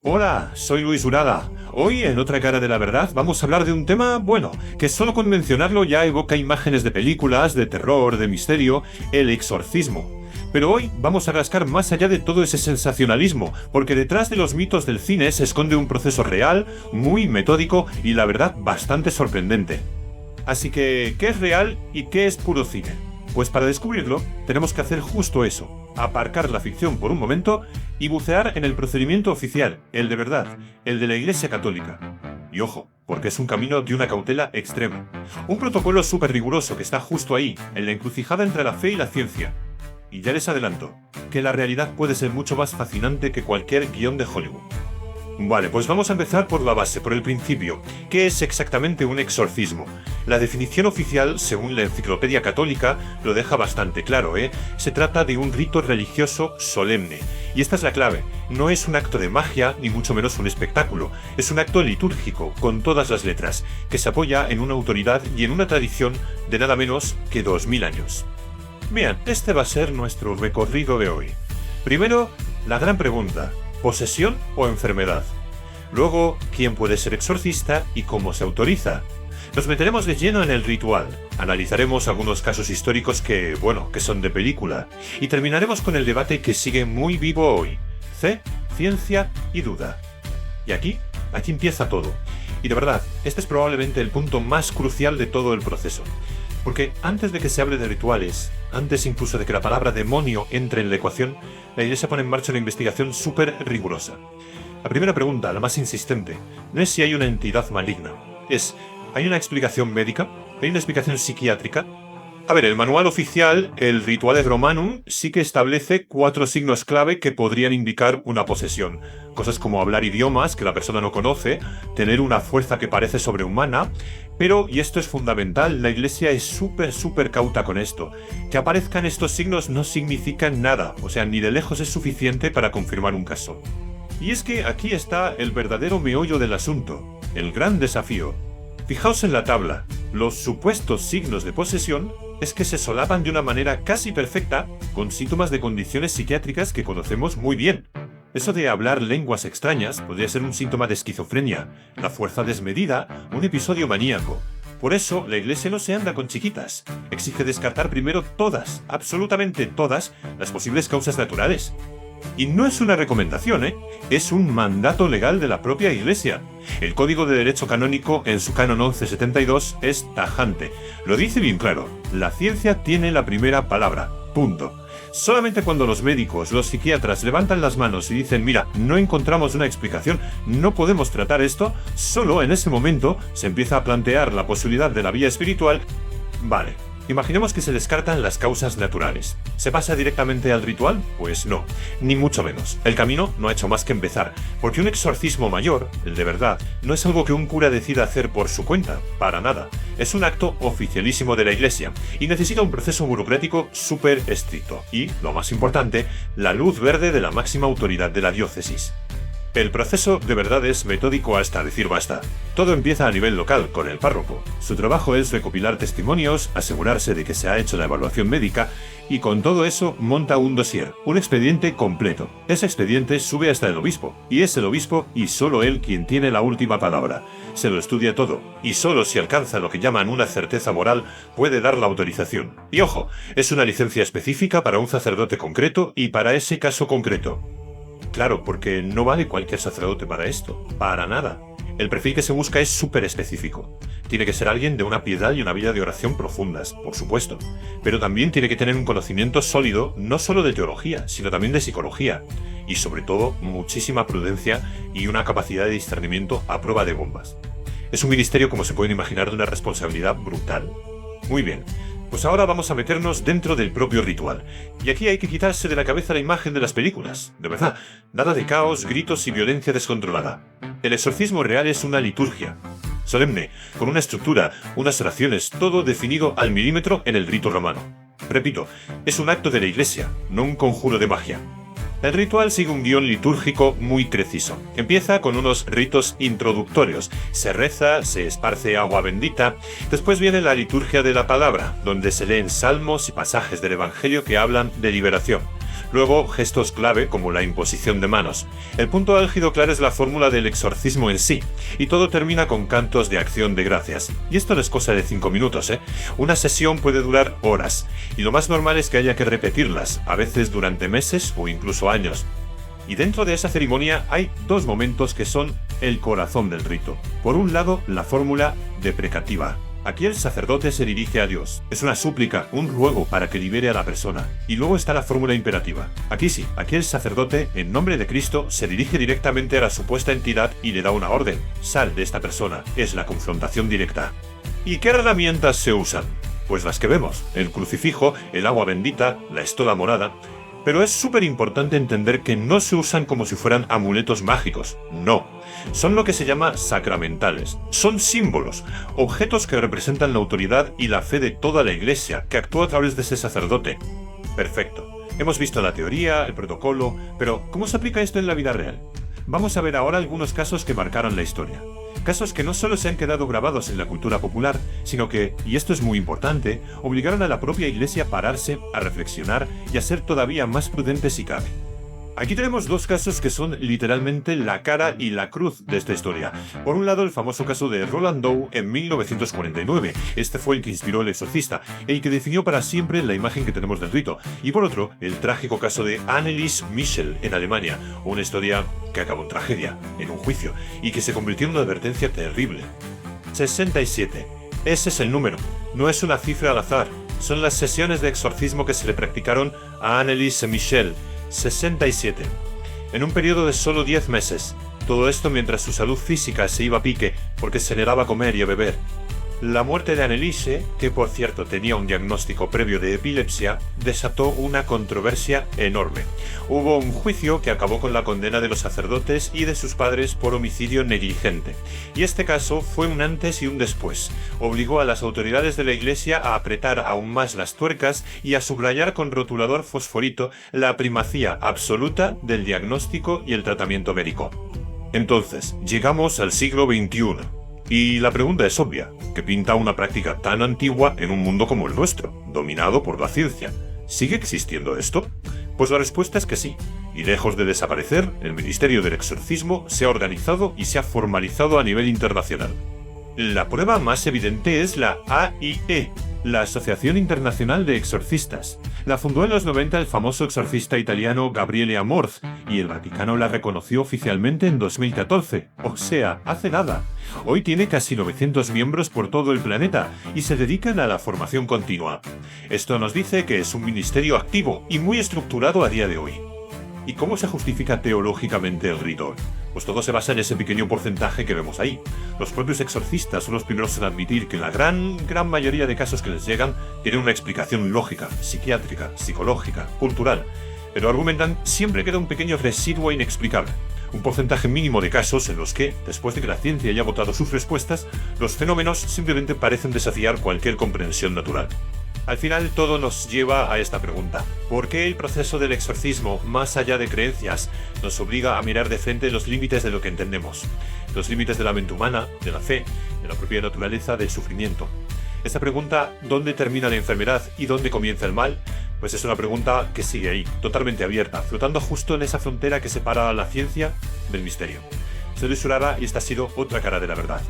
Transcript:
Hola, soy Luis Uraga. Hoy, en Otra Cara de la Verdad, vamos a hablar de un tema, bueno, que solo con mencionarlo ya evoca imágenes de películas, de terror, de misterio, el exorcismo. Pero hoy vamos a rascar más allá de todo ese sensacionalismo, porque detrás de los mitos del cine se esconde un proceso real, muy metódico y la verdad bastante sorprendente. Así que, ¿qué es real y qué es puro cine? Pues para descubrirlo, tenemos que hacer justo eso, aparcar la ficción por un momento y bucear en el procedimiento oficial, el de verdad, el de la Iglesia Católica. Y ojo, porque es un camino de una cautela extrema. Un protocolo súper riguroso que está justo ahí, en la encrucijada entre la fe y la ciencia. Y ya les adelanto, que la realidad puede ser mucho más fascinante que cualquier guión de Hollywood. Vale, pues vamos a empezar por la base, por el principio. ¿Qué es exactamente un exorcismo? La definición oficial, según la Enciclopedia Católica, lo deja bastante claro, ¿eh? Se trata de un rito religioso solemne. Y esta es la clave. No es un acto de magia, ni mucho menos un espectáculo. Es un acto litúrgico, con todas las letras, que se apoya en una autoridad y en una tradición de nada menos que 2000 años. Bien, este va a ser nuestro recorrido de hoy. Primero, la gran pregunta. ¿Posesión o enfermedad? Luego, ¿quién puede ser exorcista y cómo se autoriza? Nos meteremos de lleno en el ritual, analizaremos algunos casos históricos que son de película, y terminaremos con el debate que sigue muy vivo hoy: fe, ciencia y duda. Y aquí empieza todo. Y de verdad, este es probablemente el punto más crucial de todo el proceso. Porque antes de que se hable de rituales, antes incluso de que la palabra demonio entre en la ecuación, la Iglesia pone en marcha una investigación súper rigurosa. La primera pregunta, la más insistente, no es si hay una entidad maligna. ¿Hay una explicación médica? ¿Hay una explicación psiquiátrica? A ver, el manual oficial, el Rituale Romanum, sí que establece 4 signos clave que podrían indicar una posesión. Cosas como hablar idiomas que la persona no conoce, tener una fuerza que parece sobrehumana, pero, y esto es fundamental, la Iglesia es súper cauta con esto. Que aparezcan estos signos no significan nada, o sea, ni de lejos es suficiente para confirmar un caso. Y es que aquí está el verdadero meollo del asunto, el gran desafío. Fijaos en la tabla, los supuestos signos de posesión es que se solapan de una manera casi perfecta con síntomas de condiciones psiquiátricas que conocemos muy bien. Eso de hablar lenguas extrañas podría ser un síntoma de esquizofrenia, la fuerza desmedida, un episodio maníaco. Por eso, la Iglesia no se anda con chiquitas. Exige descartar primero todas, absolutamente todas, las posibles causas naturales. Y no es una recomendación, es un mandato legal de la propia Iglesia. El Código de Derecho Canónico, en su Canon 1172, es tajante. Lo dice bien claro, la ciencia tiene la primera palabra, punto. Solamente cuando los médicos, los psiquiatras levantan las manos y dicen mira, no encontramos una explicación, no podemos tratar esto, solo en ese momento se empieza a plantear la posibilidad de la vía espiritual. Vale. Imaginemos que se descartan las causas naturales. ¿Se pasa directamente al ritual? Pues no, ni mucho menos. El camino no ha hecho más que empezar, porque un exorcismo mayor, el de verdad, no es algo que un cura decida hacer por su cuenta, para nada. Es un acto oficialísimo de la Iglesia, y necesita un proceso burocrático súper estricto. Y, lo más importante, la luz verde de la máxima autoridad de la diócesis. El proceso de verdad es metódico hasta decir basta. Todo empieza a nivel local, con el párroco. Su trabajo es recopilar testimonios, asegurarse de que se ha hecho la evaluación médica y con todo eso monta un dossier, un expediente completo. Ese expediente sube hasta el obispo, y es el obispo y solo él quien tiene la última palabra. Se lo estudia todo, y solo si alcanza lo que llaman una certeza moral puede dar la autorización. Y ojo, es una licencia específica para un sacerdote concreto y para ese caso concreto. Claro, porque no vale cualquier sacerdote para esto, para nada. El perfil que se busca es súper específico. Tiene que ser alguien de una piedad y una vida de oración profundas, por supuesto. Pero también tiene que tener un conocimiento sólido, no solo de teología, sino también de psicología. Y sobre todo, muchísima prudencia y una capacidad de discernimiento a prueba de bombas. Es un ministerio, como se pueden imaginar, de una responsabilidad brutal. Muy bien. Pues ahora vamos a meternos dentro del propio ritual. Y aquí hay que quitarse de la cabeza la imagen de las películas. De verdad, nada de caos, gritos y violencia descontrolada. El exorcismo real es una liturgia. Solemne, con una estructura, unas oraciones, todo definido al milímetro en el rito romano. Repito, es un acto de la Iglesia, no un conjuro de magia. El ritual sigue un guión litúrgico muy preciso. Empieza con unos ritos introductorios. Se reza, se esparce agua bendita. Después viene la liturgia de la palabra, donde se leen salmos y pasajes del Evangelio que hablan de liberación. Luego, gestos clave como la imposición de manos. El punto álgido claro es la fórmula del exorcismo en sí, y todo termina con cantos de acción de gracias. Y esto no es cosa de 5 minutos, ¿eh? Una sesión puede durar horas, y lo más normal es que haya que repetirlas, a veces durante meses o incluso años. Y dentro de esa ceremonia hay dos momentos que son el corazón del rito. Por un lado, la fórmula deprecativa. Aquí el sacerdote se dirige a Dios. Es una súplica, un ruego para que libere a la persona. Y luego está la fórmula imperativa. Aquí sí, aquí el sacerdote, en nombre de Cristo, se dirige directamente a la supuesta entidad y le da una orden. Sal de esta persona. Es la confrontación directa. ¿Y qué herramientas se usan? Pues las que vemos. El crucifijo, el agua bendita, la estola morada. Pero es súper importante entender que no se usan como si fueran amuletos mágicos. No. Son lo que se llama sacramentales. Son símbolos, objetos que representan la autoridad y la fe de toda la Iglesia, que actúa a través de ese sacerdote. Perfecto. Hemos visto la teoría, el protocolo, pero ¿cómo se aplica esto en la vida real? Vamos a ver ahora algunos casos que marcaron la historia. Casos que no solo se han quedado grabados en la cultura popular, sino que, y esto es muy importante, obligaron a la propia Iglesia a pararse, a reflexionar y a ser todavía más prudentes si cabe. Aquí tenemos dos casos que son literalmente la cara y la cruz de esta historia. Por un lado, el famoso caso de Roland Doe en 1949. Este fue el que inspiró El Exorcista, el que definió para siempre la imagen que tenemos del rito. Y por otro, el trágico caso de Anneliese Michel en Alemania, una historia que acabó en tragedia, en un juicio, y que se convirtió en una advertencia terrible. 67. Ese es el número. No es una cifra al azar. Son las sesiones de exorcismo que se le practicaron a Anneliese Michel. 67. En un periodo de solo 10 meses. Todo esto mientras su salud física se iba a pique porque se negaba a comer y a beber. La muerte de Anneliese, que por cierto tenía un diagnóstico previo de epilepsia, desató una controversia enorme. Hubo un juicio que acabó con la condena de los sacerdotes y de sus padres por homicidio negligente. Y este caso fue un antes y un después. Obligó a las autoridades de la Iglesia a apretar aún más las tuercas y a subrayar con rotulador fosforito la primacía absoluta del diagnóstico y el tratamiento médico. Entonces, llegamos al siglo XXI. Y la pregunta es obvia, ¿qué pinta una práctica tan antigua en un mundo como el nuestro, dominado por la ciencia? ¿Sigue existiendo esto? Pues la respuesta es que sí, y lejos de desaparecer, el Ministerio del Exorcismo se ha organizado y se ha formalizado a nivel internacional. La prueba más evidente es la AIE, la Asociación Internacional de Exorcistas. La fundó en los 90 el famoso exorcista italiano Gabriele Amorth, y el Vaticano la reconoció oficialmente en 2014, o sea, hace nada. Hoy tiene casi 900 miembros por todo el planeta y se dedican a la formación continua. Esto nos dice que es un ministerio activo y muy estructurado a día de hoy. ¿Y cómo se justifica teológicamente el rito? Pues todo se basa en ese pequeño porcentaje que vemos ahí. Los propios exorcistas son los primeros en admitir que en la gran mayoría de casos que les llegan tienen una explicación lógica, psiquiátrica, psicológica, cultural, pero argumentan siempre queda un pequeño residuo inexplicable. Un porcentaje mínimo de casos en los que, después de que la ciencia haya agotado sus respuestas, los fenómenos simplemente parecen desafiar cualquier comprensión natural. Al final todo nos lleva a esta pregunta. ¿Por qué el proceso del exorcismo, más allá de creencias, nos obliga a mirar de frente los límites de lo que entendemos? Los límites de la mente humana, de la fe, de la propia naturaleza del sufrimiento. Esta pregunta, ¿dónde termina la enfermedad y dónde comienza el mal? Pues es una pregunta que sigue ahí, totalmente abierta, flotando justo en esa frontera que separa a la ciencia del misterio. Soy Luis Urara y esta ha sido otra cara de la verdad.